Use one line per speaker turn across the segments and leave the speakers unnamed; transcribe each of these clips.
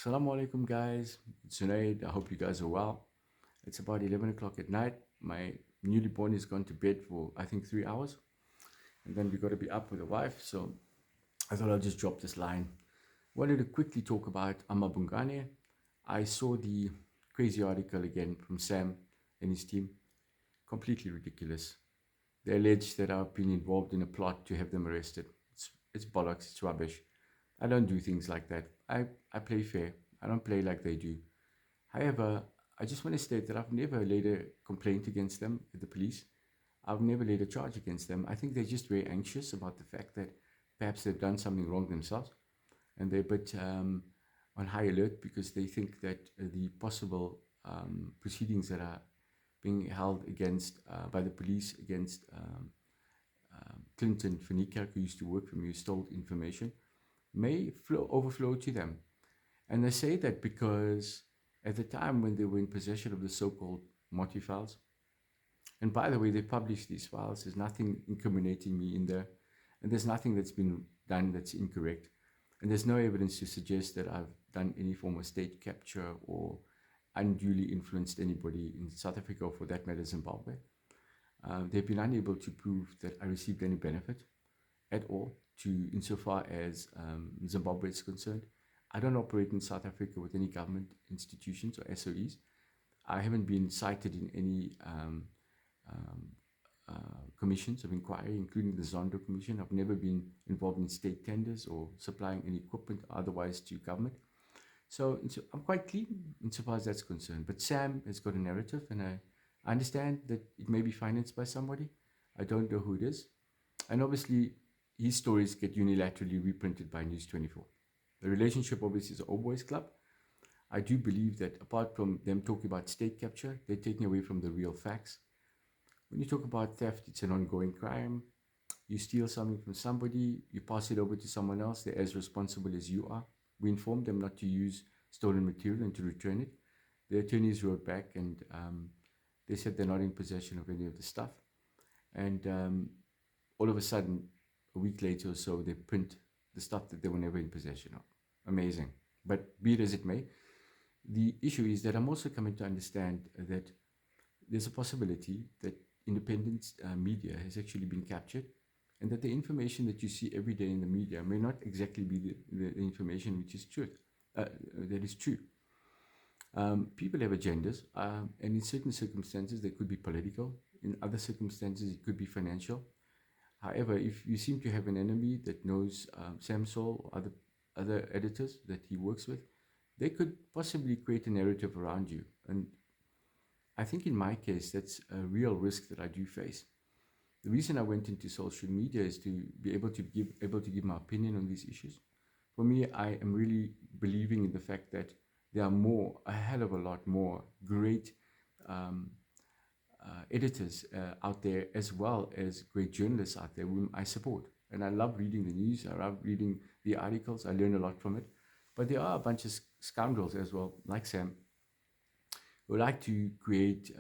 Assalamu alaikum, guys. It's Zunaid. I hope you guys are well. It's about 11 o'clock at night. My newly born is gone to bed for, I think, 3 hours. And then we got to be up with the wife. So I thought I'll just drop this line. Wanted to quickly talk about Amabhungane. I saw the crazy article again from Sam and his team. Completely ridiculous. They allege that I've been involved in a plot to have them arrested. It's bollocks. It's rubbish. I don't do things like that. I play fair. I don't play like they do. However, I just want to state that I've never laid a complaint against them at the police. I've never laid a charge against them. I think they're just very anxious about the fact that perhaps they've done something wrong themselves, and they're a bit on high alert because they think that the possible proceedings that are being held against by the police against Clinton Fanika, who used to work for me, who stole information, may overflow to them. And they say that because at the time when they were in possession of the so-called Moti files, and by the way, they published these files, there's nothing incriminating me in there, and there's nothing that's been done that's incorrect. And there's no evidence to suggest that I've done any form of state capture or unduly influenced anybody in South Africa, or for that matter, Zimbabwe. They've been unable to prove that I received any benefit at all insofar as Zimbabwe is concerned. I don't operate in South Africa with any government institutions or SOEs. I haven't been cited in any commissions of inquiry, including the Zondo Commission. I've never been involved in state tenders or supplying any equipment otherwise to government. So I'm quite clean insofar as that's concerned. But Sam has got a narrative, and I understand that it may be financed by somebody. I don't know who it is. And obviously, his stories get unilaterally reprinted by News 24. The relationship obviously is an old boys club. I do believe that apart from them talking about state capture, they're taking away from the real facts. When you talk about theft, it's an ongoing crime. You steal something from somebody, you pass it over to someone else, they're as responsible as you are. We informed them not to use stolen material and to return it. The attorneys wrote back, and they said they're not in possession of any of the stuff. And all of a sudden, a week later or so, they print the stuff that they were never in possession of. Amazing. But be it as it may, the issue is that I'm also coming to understand that there's a possibility that independent media has actually been captured, and that the information that you see every day in the media may not exactly be the information which is truth, that is true. People have agendas, and in certain circumstances they could be political. In other circumstances it could be financial. However, if you seem to have an enemy that knows Sam Saul or other editors that he works with, they could possibly create a narrative around you. And I think in my case, that's a real risk that I do face. The reason I went into social media is to be able to give my opinion on these issues. For me, I am really believing in the fact that there are a hell of a lot more great editors out there, as well as great journalists out there whom I support. And I love reading the news. I love reading the articles. I learn a lot from it. But there are a bunch of scoundrels as well, like Sam, who like to create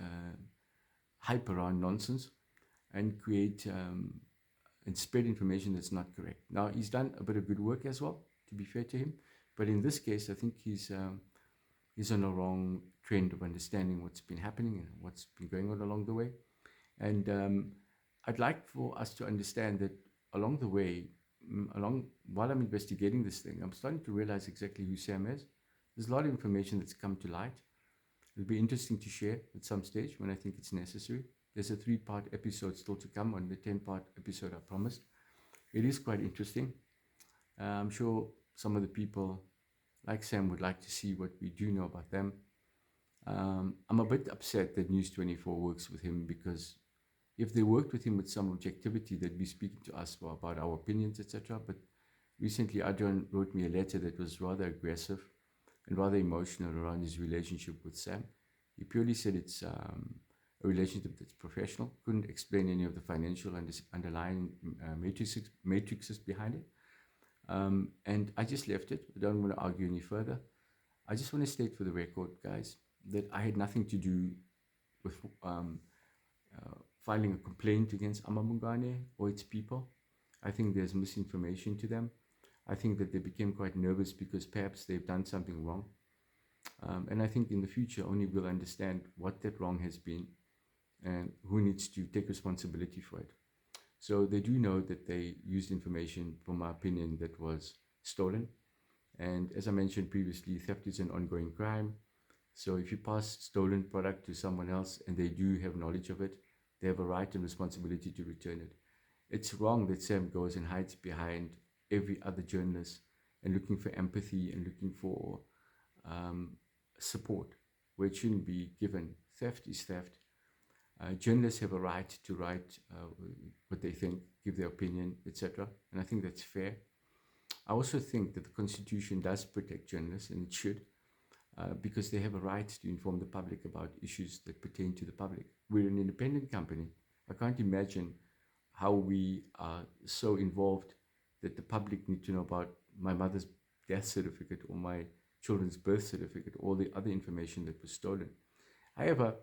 hype around nonsense and create and spread information that's not correct. Now, he's done a bit of good work as well, to be fair to him. But in this case, I think he's on a wrong trend of understanding what's been happening and what's been going on along the way. And I'd like for us to understand that along the way, while I'm investigating this thing, I'm starting to realize exactly who Sam is. There's a lot of information that's come to light. It'll be interesting to share at some stage when I think it's necessary. There's a 3-part episode still to come on the 10-part episode I promised. It is quite interesting. I'm sure some of the people like Sam would like to see what we do know about them. I'm a bit upset that News 24 works with him, because if they worked with him with some objectivity, they'd be speaking to us about our opinions, etc. But recently, Adrian wrote me a letter that was rather aggressive and rather emotional around his relationship with Sam. He purely said it's a relationship that's professional, couldn't explain any of the financial and underlying matrices behind it. And I just left it. I don't want to argue any further. I just want to state for the record, guys, that I had nothing to do with filing a complaint against Amabhungane or its people. I think there's misinformation to them. I think that they became quite nervous because perhaps they've done something wrong. And I think in the future only we'll understand what that wrong has been and who needs to take responsibility for it. So they do know that they used information, from my opinion, that was stolen. And as I mentioned previously, theft is an ongoing crime. So if you pass stolen product to someone else and they do have knowledge of it, they have a right and responsibility to return it. It's wrong that Sam goes and hides behind every other journalist and looking for empathy and looking for support where it shouldn't be given. Theft is theft. Journalists have a right to write what they think, give their opinion, etc. And I think that's fair. I also think that the Constitution does protect journalists, and it should, because they have a right to inform the public about issues that pertain to the public. We're an independent company. I can't imagine how we are so involved that the public need to know about my mother's death certificate or my children's birth certificate, all the other information that was stolen. However,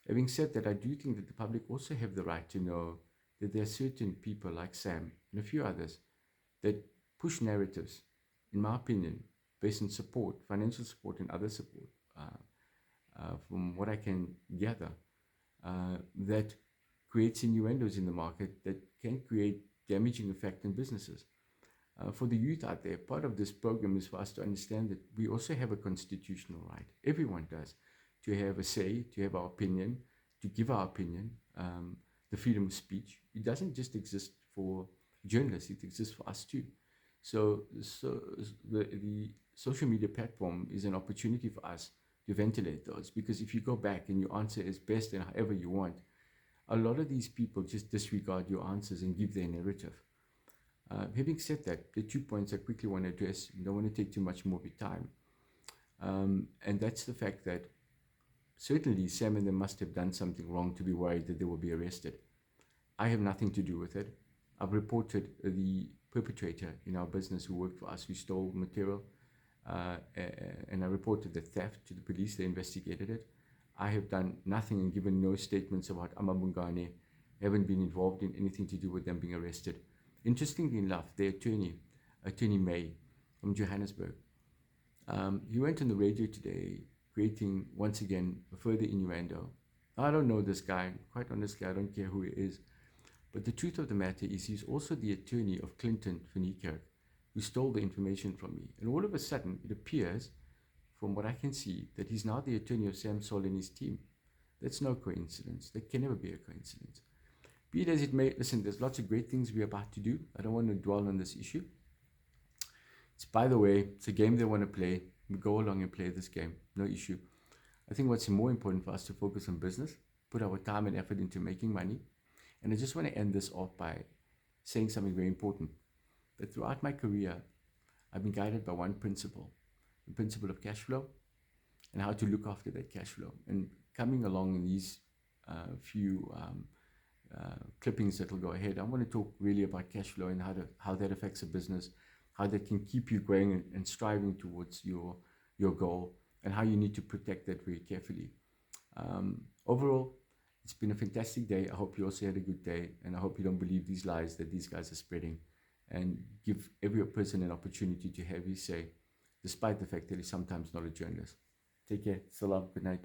having said that, I do think that the public also have the right to know that there are certain people like Sam and a few others that push narratives, in my opinion, based on support, financial support and other support, from what I can gather, that creates innuendos in the market that can create damaging effect in businesses. For the youth out there, part of this program is for us to understand that we also have a constitutional right. Everyone does, to have a say, to have our opinion, to give our opinion, the freedom of speech. It doesn't just exist for journalists, it exists for us too. So the social media platform is an opportunity for us to ventilate those, because if you go back and you answer as best and however you want, a lot of these people just disregard your answers and give their narrative. Having said that, the 2 points I quickly want to address, I don't want to take too much more of your time. And that's the fact that certainly Sam and them must have done something wrong to be worried that they will be arrested. I have nothing to do with it. I've reported the perpetrator in our business who worked for us, who stole material, and I reported the theft to the police. They investigated it. I have done nothing and given no statements about Amabhungane. Haven't been involved in anything to do with them being arrested. Interestingly enough, their Attorney May from Johannesburg, he went on the radio today creating, once again, a further innuendo. I don't know this guy. Quite honestly, I don't care who he is. But the truth of the matter is he's also the attorney of Clinton van Niekerk, who stole the information from me. And all of a sudden, it appears, from what I can see, that he's now the attorney of Sam Sol and his team. That's no coincidence. That can never be a coincidence. Be it as it may, listen, there's lots of great things we're about to do. I don't want to dwell on this issue. It's, by the way, it's a game they want to play. We go along and play this game. No issue. I think what's more important for us to focus on business, put our time and effort into making money. And I just want to end this off by saying something very important. That throughout my career, I've been guided by one principle, the principle of cash flow and how to look after that cash flow. And coming along in these few clippings that will go ahead, I want to talk really about cash flow and how that affects a business, how that can keep you going and striving towards your goal, and how you need to protect that very carefully. Overall, it's been a fantastic day. I hope you also had a good day, and I hope you don't believe these lies that these guys are spreading, and give every person an opportunity to have his say, despite the fact that he's sometimes not a journalist. Take care. Salam. Good night.